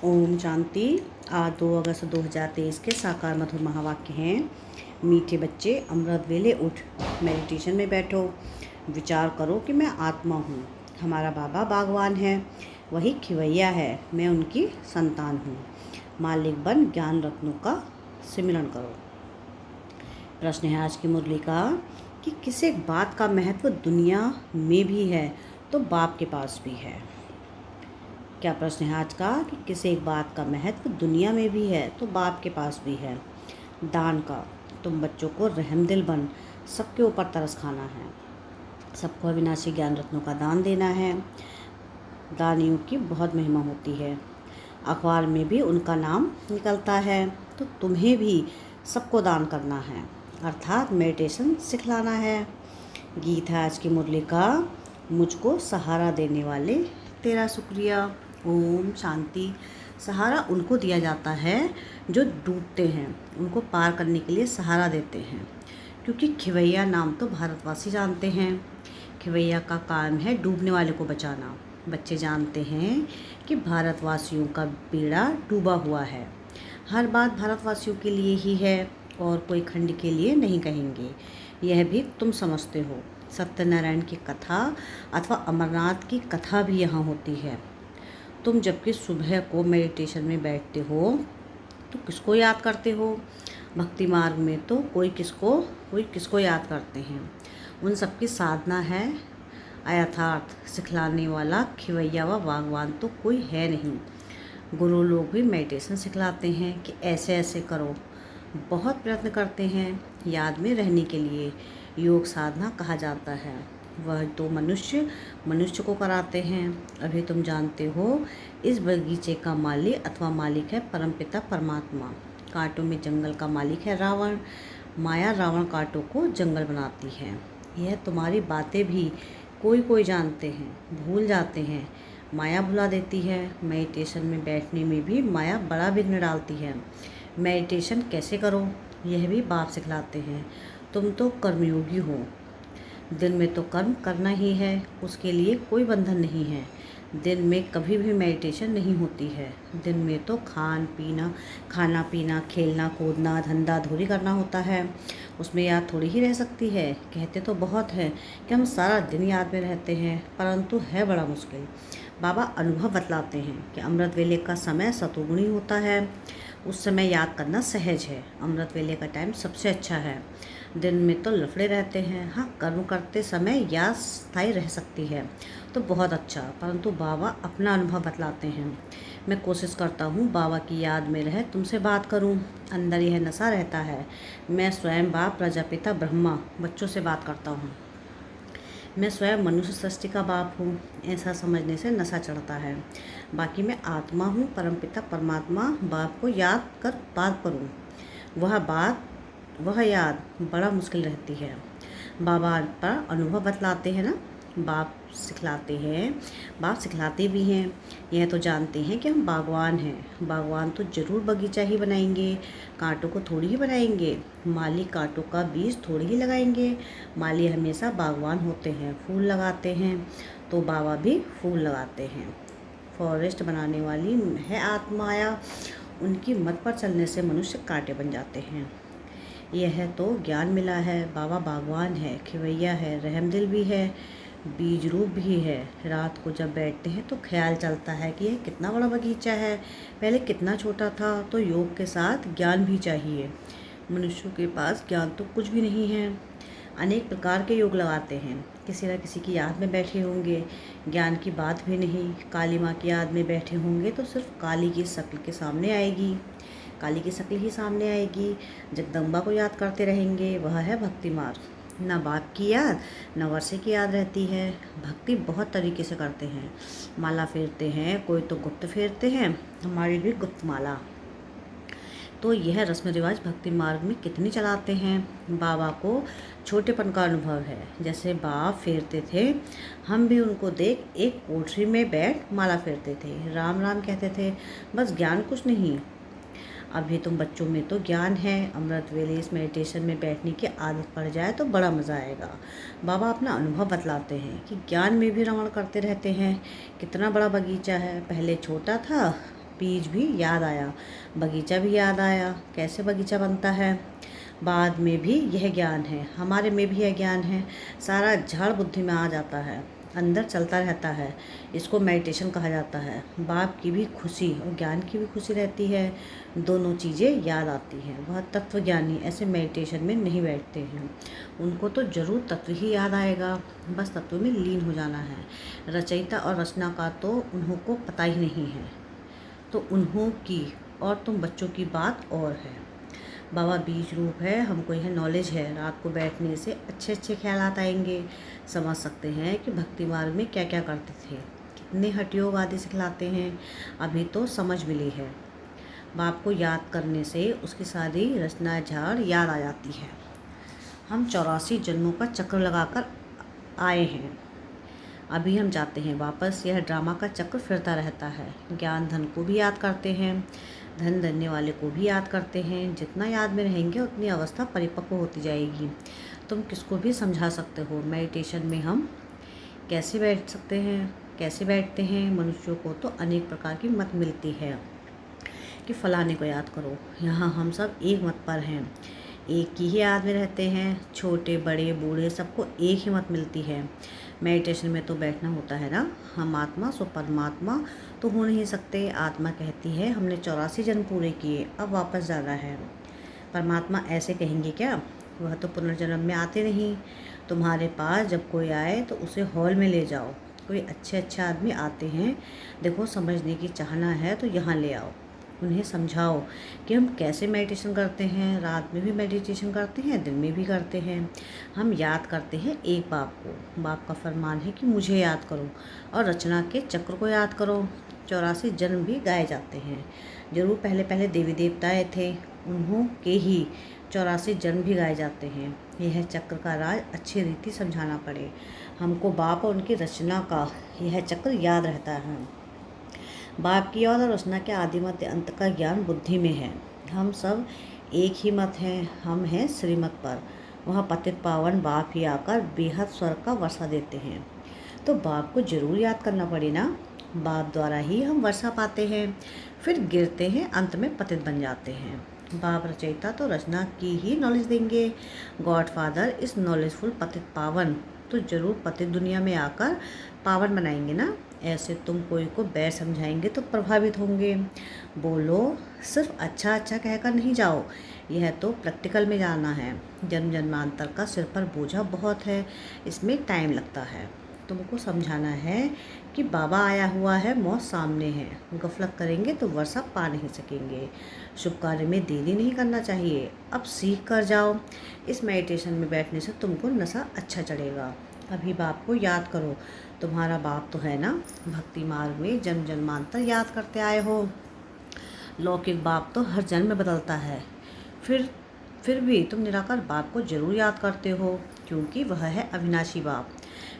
ओम शांति। आज 2 अगस्त 2023 के साकार मधुर महावाक्य हैं। मीठे बच्चे, अमृत वेले उठ, मेडिटेशन में बैठो, विचार करो कि मैं आत्मा हूँ। हमारा बाबा बागवान है, वही खिवैया है, मैं उनकी संतान हूँ। मालिक बन ज्ञान रत्नों का सिमरण करो। प्रश्न है आज की मुरली का कि किस एक बात का महत्व दुनिया में भी है तो बाप के पास भी है। क्या प्रश्न है आज का कि किसी एक बात का महत्व दुनिया में भी है तो बाप के पास भी है। दान का, तुम बच्चों को रहमदिल बन सबके ऊपर तरस खाना है, सबको अविनाशी ज्ञान रत्नों का दान देना है। दानियों की बहुत महिमा होती है, अखबार में भी उनका नाम निकलता है, तो तुम्हें भी सबको दान करना है, अर्थात मेडिटेशन सिखलाना है। गीत है आज की मुरली का, मुझको सहारा देने वाले तेरा शुक्रिया। ओम शांति। सहारा उनको दिया जाता है जो डूबते हैं, उनको पार करने के लिए सहारा देते हैं, क्योंकि खिवैया नाम तो भारतवासी जानते हैं। खिवैया का काम है डूबने वाले को बचाना। बच्चे जानते हैं कि भारतवासियों का बेड़ा डूबा हुआ है। हर बात भारतवासियों के लिए ही है और कोई खंड के लिए नहीं कहेंगे, यह भी तुम समझते हो। सत्यनारायण की कथा अथवा अमरनाथ की कथा भी यहाँ होती है। तुम जबकि सुबह को मेडिटेशन में बैठते हो तो किसको याद करते हो? भक्ति मार्ग में तो कोई किसको याद करते हैं। उन सबकी साधना है अयथार्थ सिखलाने वाला खिवैया व बागवान तो कोई है नहीं। गुरु लोग भी मेडिटेशन सिखलाते हैं कि ऐसे ऐसे करो, बहुत प्रयत्न करते हैं याद में रहने के लिए। योग साधना कहा जाता है, वह तो मनुष्य को कराते हैं। अभी तुम जानते हो इस बगीचे का मालिक है परमपिता परमात्मा। कांटों में जंगल का मालिक है रावण। माया रावण कांटों को जंगल बनाती है। यह तुम्हारी बातें भी कोई जानते हैं, भूल जाते हैं। माया भुला देती है। मेडिटेशन में बैठने में भी माया बड़ा विघ्न डालती है। मेडिटेशन कैसे करो यह भी बाप सिखलाते हैं। तुम तो कर्मयोगी हो, दिन में तो कर्म करना ही है, उसके लिए कोई बंधन नहीं है। दिन में कभी भी मेडिटेशन नहीं होती है। दिन में तो खाना पीना, खेलना कूदना, धंधा धूरी करना होता है। उसमें याद थोड़ी ही रह सकती है। कहते तो बहुत है कि हम सारा दिन याद में रहते हैं, परंतु है बड़ा मुश्किल। बाबा अनुभव बतलाते हैं कि अमृत वेले का समय सतोगुणी होता है, उस समय याद करना सहज है। अमृत वेले का टाइम सबसे अच्छा है। दिन में तो लफड़े रहते हैं। हाँ, कर्म करते समय याद स्थायी रह सकती है तो बहुत अच्छा, परंतु बाबा अपना अनुभव बतलाते हैं। मैं कोशिश करता हूँ बाबा की याद में रह तुमसे बात करूँ। अंदर यह नशा रहता है, मैं स्वयं बाप प्रजापिता ब्रह्मा बच्चों से बात करता हूँ। मैं स्वयं मनुष्य सृष्टि का बाप हूँ, ऐसा समझने से नशा चढ़ता है। बाकी मैं आत्मा हूँ, परमपिता परमात्मा बाप को याद कर बात करूँ, वह याद बड़ा मुश्किल रहती है। बाबा पर अनुभव बतलाते हैं ना, बाप सिखलाते भी हैं। यह तो जानते हैं कि हम बागवान हैं। बागवान तो जरूर बगीचा ही बनाएंगे, कांटों को थोड़ी ही बनाएंगे। माली कांटों का बीज थोड़ी ही लगाएंगे। माली हमेशा बागवान होते हैं, फूल लगाते हैं, तो बाबा भी फूल लगाते हैं। फॉरेस्ट बनाने वाली है आत्माया, उनकी मत पर चलने से मनुष्य कांटे बन जाते हैं। यह तो ज्ञान मिला है। बाबा बागवान है, खिवैया है, रहमदिल भी है, बीज रूप भी है। रात को जब बैठते हैं तो ख्याल चलता है कि यह कितना बड़ा बगीचा है, पहले कितना छोटा था। तो योग के साथ ज्ञान भी चाहिए। मनुष्यों के पास ज्ञान तो कुछ भी नहीं है। अनेक प्रकार के योग लगाते हैं, किसी न किसी की याद में बैठे होंगे, ज्ञान की बात भी नहीं। काली माँ की याद में बैठे होंगे तो सिर्फ काली की शक्ल के सामने आएगी, काली की शक्ल ही सामने आएगी। जगदम्बा को याद करते रहेंगे, वह है भक्ति मार्ग। न बाप की याद न वर्षे की याद रहती है। भक्ति बहुत तरीके से करते हैं, माला फेरते हैं, कोई तो गुप्त फेरते हैं, हमारी भी गुप्त माला। तो यह रस्म रिवाज भक्ति मार्ग में कितनी चलाते हैं। बाबा को छोटेपन का अनुभव है, जैसे बाप फेरते थे, हम भी उनको देख एक कोठरी में बैठ माला फेरते थे, राम राम कहते थे, बस ज्ञान कुछ नहीं। अभी तुम बच्चों में तो ज्ञान है। अमृत वेले इस मेडिटेशन में बैठने की आदत पड़ जाए तो बड़ा मज़ा आएगा। बाबा अपना अनुभव बतलाते हैं कि ज्ञान में भी रमण करते रहते हैं। कितना बड़ा बगीचा है, पहले छोटा था, बीज भी याद आया, बगीचा भी याद आया। कैसे बगीचा बनता है, बाद में भी यह ज्ञान है, हमारे में भी यह ज्ञान है। सारा झाड़ बुद्धि में आ जाता है, अंदर चलता रहता है। इसको मेडिटेशन कहा जाता है। बाप की भी खुशी और ज्ञान की भी खुशी रहती है, दोनों चीज़ें याद आती हैं। वह तत्वज्ञानी ऐसे मेडिटेशन में नहीं बैठते हैं, उनको तो ज़रूर तत्व ही याद आएगा, बस तत्व में लीन हो जाना है। रचयिता और रचना का तो उन्हों को पता ही नहीं है, तो उन्हों की और तुम बच्चों की बात और है। बाबा बीज रूप है, हमको यह नॉलेज है। रात को बैठने से अच्छे अच्छे ख्यालात आएंगे, समझ सकते हैं कि भक्ति मार्ग में क्या क्या करते थे, कितने हठ योग आदि सिखलाते हैं, अभी तो समझ मिली है। बाप को याद करने से उसकी सारी रचना झाड़ याद आ जाती है। हम 84 जन्मों का चक्र लगाकर आए हैं, अभी हम जाते हैं वापस। यह ड्रामा का चक्र फिरता रहता है। ज्ञान धन को भी याद करते हैं, धन देने वाले को भी याद करते हैं। जितना याद में रहेंगे उतनी अवस्था परिपक्व होती जाएगी। तुम किसको भी समझा सकते हो। मेडिटेशन में हम कैसे बैठ सकते हैं, कैसे बैठते हैं। मनुष्यों को तो अनेक प्रकार की मत मिलती है कि फलाने को याद करो। यहाँ हम सब एक मत पर हैं, एक ही याद में रहते हैं। छोटे बड़े बूढ़े सबको एक ही मत मिलती है। मेडिटेशन में तो बैठना होता है ना। हम आत्मा सो परमात्मा तो हो नहीं सकते। आत्मा कहती है हमने 84 जन्म पूरे किए, अब वापस जाना है। परमात्मा ऐसे कहेंगे क्या, वह तो पुनर्जन्म में आते नहीं। तुम्हारे पास जब कोई आए तो उसे हॉल में ले जाओ। कोई अच्छे आदमी आते हैं, देखो समझने की चाहना है तो यहाँ ले आओ, उन्हें समझाओ कि हम कैसे मेडिटेशन करते हैं। रात में भी मेडिटेशन करते हैं, दिन में भी करते हैं। हम याद करते हैं एक बाप को। बाप का फरमान है कि मुझे याद करो और रचना के चक्र को याद करो। 84 जन्म भी गाए जाते हैं। जरूर पहले पहले देवी देवताएँ थे, उन्हों के ही 84 जन्म भी गाए जाते हैं। यह चक्र का राज अच्छी रीति समझाना पड़े हमको। बाप और उनकी रचना का यह चक्र याद रहता है। बाप की याद और रचना के आदि मध्य अंत का ज्ञान बुद्धि में है। हम सब एक ही मत हैं, हम हैं श्रीमत पर। वहाँ पतित पावन बाप ही आकर बेहद स्वर्ग का वर्षा देते हैं, तो बाप को जरूर याद करना पड़े ना। बाप द्वारा ही हम वर्षा पाते हैं, फिर गिरते हैं, अंत में पतित बन जाते हैं। बाप रचयिता तो रचना की ही नॉलेज देंगे। गॉड फादर इस नॉलेजफुल पतित पावन तो जरूर पतित दुनिया में आकर पावन बनाएंगे ना। ऐसे तुम कोई को बैर समझाएंगे तो प्रभावित होंगे। बोलो, सिर्फ अच्छा अच्छा कहकर नहीं जाओ, यह तो प्रैक्टिकल में जाना है। जन्म जन्मांतर का सिर पर बोझा बहुत है, इसमें टाइम लगता है। तुमको समझाना है कि बाबा आया हुआ है, मौत सामने है। गफलत करेंगे तो वर्षा पा नहीं सकेंगे। शुभ कार्य में देरी नहीं करना चाहिए। अब सीख कर जाओ। इस मेडिटेशन में बैठने से तुमको नशा अच्छा चढ़ेगा। अभी बाप को याद करो, तुम्हारा बाप तो है ना। भक्ति मार्ग में जन्म जन्मांतर याद करते आए हो। लौकिक बाप तो हर जन्म में बदलता है, फिर भी तुम निराकार बाप को जरूर याद करते हो, क्योंकि वह है अविनाशी बाप।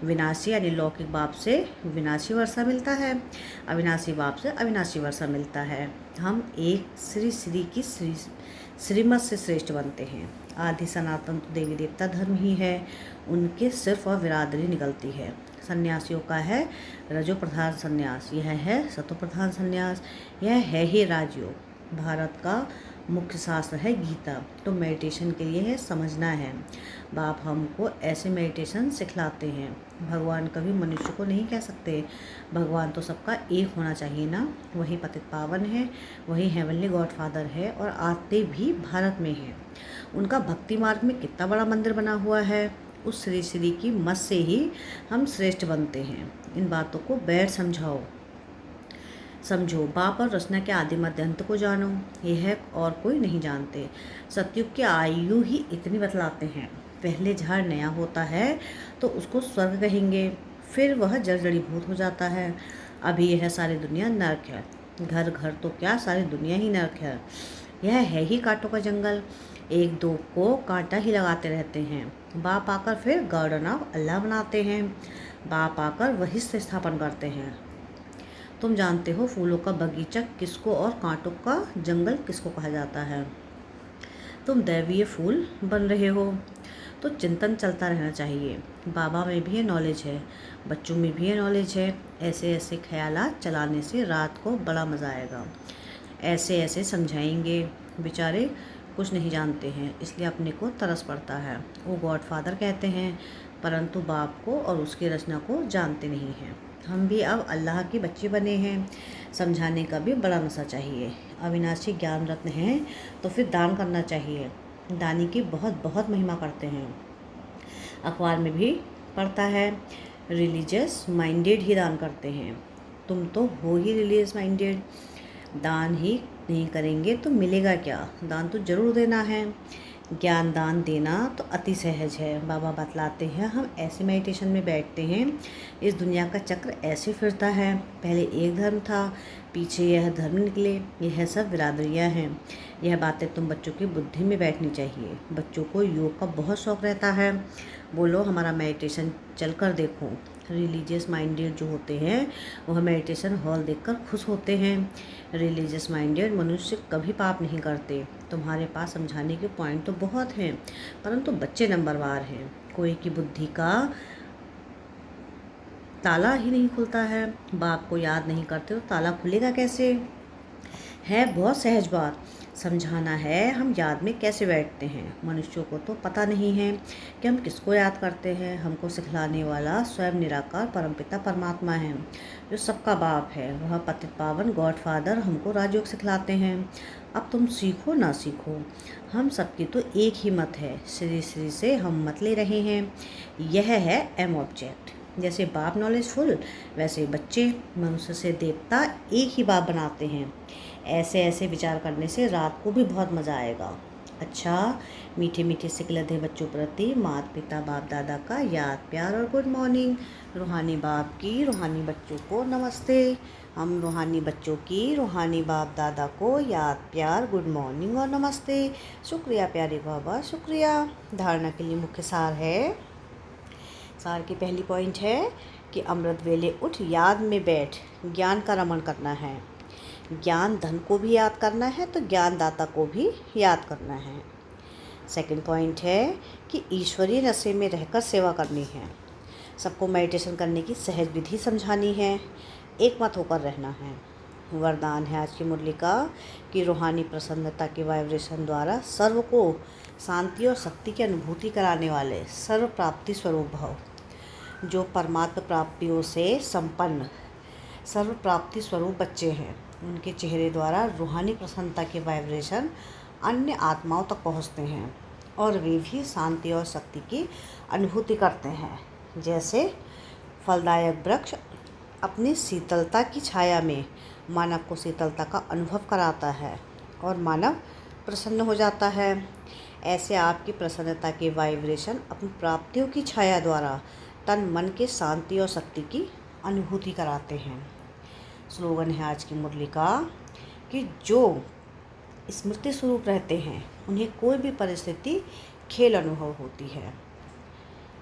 विनाशी यानी लौकिक बाप से विनाशी वर्षा मिलता है, अविनाशी बाप से अविनाशी वर्षा मिलता है। हम एक श्री की श्रीमत से श्रेष्ठ बनते हैं। आदि सनातन तो देवी देवता धर्म ही है, उनके सिर्फ और विरादरी निकलती है। सन्यासियों का है रजो प्रधान संन्यास, यह है सतो प्रधान संन्यास, यह है ही राजयोग। भारत का मुख्य शास्त्र है गीता। तो मेडिटेशन के लिए है समझना है। बाप हमको ऐसे मेडिटेशन सिखलाते हैं। भगवान कभी मनुष्य को नहीं कह सकते, भगवान तो सबका एक होना चाहिए ना। वही पतित पावन है, वही हेवनली गॉड फादर है, और आते भी भारत में है। उनका भक्ति मार्ग में कितना बड़ा मंदिर बना हुआ है। उस श्री की मत से ही हम श्रेष्ठ बनते हैं। इन बातों को बैठ समझो। बाप और रचना के आदि मध्य अंत को जानो, यह और कोई नहीं जानते। सतयुग की आयु ही इतनी बतलाते हैं। पहले झाड़ नया होता है तो उसको स्वर्ग कहेंगे, फिर वह जर्जड़ीभूत हो जाता है। अभी यह सारी दुनिया नरक है। घर घर तो क्या, सारी दुनिया ही नरक है। यह है ही कांटों का जंगल, एक दो को कांटा ही लगाते रहते हैं। बाप आकर फिर गार्डन ऑफ अल्लाह बनाते हैं। बाप आकर वही से स्थापन करते हैं। तुम जानते हो फूलों का बगीचा किसको और कांटों का जंगल किसको कहा जाता है। तुम दैवीय फूल बन रहे हो। तो चिंतन चलता रहना चाहिए। बाबा में भी ये नॉलेज है, बच्चों में भी ये नॉलेज है। ऐसे ऐसे ख्यालात चलाने से रात को बड़ा मज़ा आएगा। ऐसे ऐसे समझाएंगे, बेचारे कुछ नहीं जानते हैं, इसलिए अपने को तरस पड़ता है। वो गॉडफादर कहते हैं, परंतु बाप को और उसकी रचना को जानते नहीं हैं। हम भी अब अल्लाह के बच्चे बने हैं, समझाने का भी बड़ा नशा चाहिए। अविनाशी ज्ञान रत्न हैं तो फिर दान करना चाहिए। दानी की बहुत बहुत महिमा करते हैं। अखबार में भी पढ़ता है, रिलीजियस माइंडेड ही दान करते हैं। तुम तो हो ही रिलीजियस माइंडेड। दान ही नहीं करेंगे तो मिलेगा क्या? दान तो ज़रूर देना है। ज्ञान दान देना तो अति सहज है। बाबा बतलाते हैं, हम ऐसे मेडिटेशन में बैठते हैं, इस दुनिया का चक्र ऐसे फिरता है। पहले एक धर्म था, पीछे यह धर्म निकले, यह सब बिरादरियाँ हैं। यह बातें तुम बच्चों की बुद्धि में बैठनी चाहिए। बच्चों को योग का बहुत शौक़ रहता है। बोलो हमारा मेडिटेशन चल कर देखो। रिलीजियस माइंडेड जो होते हैं वह मेडिटेशन हॉल देखकर खुश होते हैं। रिलीजियस माइंडेड मनुष्य कभी पाप नहीं करते। तुम्हारे पास समझाने के पॉइंट तो बहुत हैं, परंतु बच्चे नंबरवार हैं। कोई की बुद्धि का ताला ही नहीं खुलता है। बाप को याद नहीं करते तो ताला खुलेगा कैसे? है बहुत सहज बात। समझाना है हम याद में कैसे बैठते हैं। मनुष्यों को तो पता नहीं है कि हम किसको याद करते हैं। हमको सिखलाने वाला स्वयं निराकार परमपिता परमात्मा है, जो सबका बाप है। वह पतित पावन गॉडफादर हमको राजयोग सिखलाते हैं। अब तुम सीखो ना सीखो, हम सबकी तो एक ही मत है। श्री श्री से हम मत ले रहे हैं। यह है एम ऑब्जेक्ट। जैसे बाप नॉलेजफुल, वैसे बच्चे मनुष्य से देवता एक ही बाप बनाते हैं। ऐसे ऐसे विचार करने से रात को भी बहुत मज़ा आएगा। अच्छा, मीठे मीठे सिकलधे बच्चों प्रति माता पिता बाप दादा का याद प्यार और गुड मॉर्निंग। रूहानी बाप की रूहानी बच्चों को नमस्ते। हम रूहानी बच्चों की रूहानी बाप दादा को याद प्यार गुड मॉर्निंग और नमस्ते। शुक्रिया प्यारे बाबा, शुक्रिया। धारणा के लिए मुख्य सार है। सार की पहली पॉइंट है कि अमृत वेले उठ, याद में बैठ, ज्ञान का रमण करना है। ज्ञान धन को भी याद करना है तो ज्ञानदाता को भी याद करना है। सेकंड पॉइंट है कि ईश्वरीय नशे में रहकर सेवा करनी है। सबको मेडिटेशन करने की सहज विधि समझानी है, एक मत होकर रहना है। वरदान है आज की मुरली का कि रूहानी प्रसन्नता के वाइब्रेशन द्वारा सर्व को शांति और शक्ति की अनुभूति कराने वाले सर्व प्राप्ति स्वरूप भव, जो परमात्मा प्राप्तियों से संपन्न सर्व प्राप्ति स्वरूप बच्चे हैं, उनके चेहरे द्वारा रूहानी प्रसन्नता के वाइब्रेशन अन्य आत्माओं तक पहुंचते हैं और वे भी शांति और शक्ति की अनुभूति करते हैं। जैसे फलदायक वृक्ष अपनी शीतलता की छाया में मानव को शीतलता का अनुभव कराता है और मानव प्रसन्न हो जाता है, ऐसे आपकी प्रसन्नता के वाइब्रेशन अपनी प्राप्तियों की छाया द्वारा तन मन के शांति और शक्ति की अनुभूति कराते हैं। स्लोगन है आज की मुरली का कि जो स्मृति स्वरूप रहते हैं उन्हें कोई भी परिस्थिति खेल अनुभव होती है।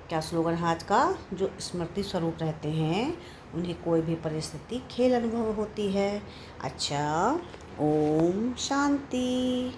क्या स्लोगन है आज का? जो स्मृति स्वरूप रहते हैं उन्हें कोई भी परिस्थिति खेल अनुभव होती है। अच्छा, ओम शांति।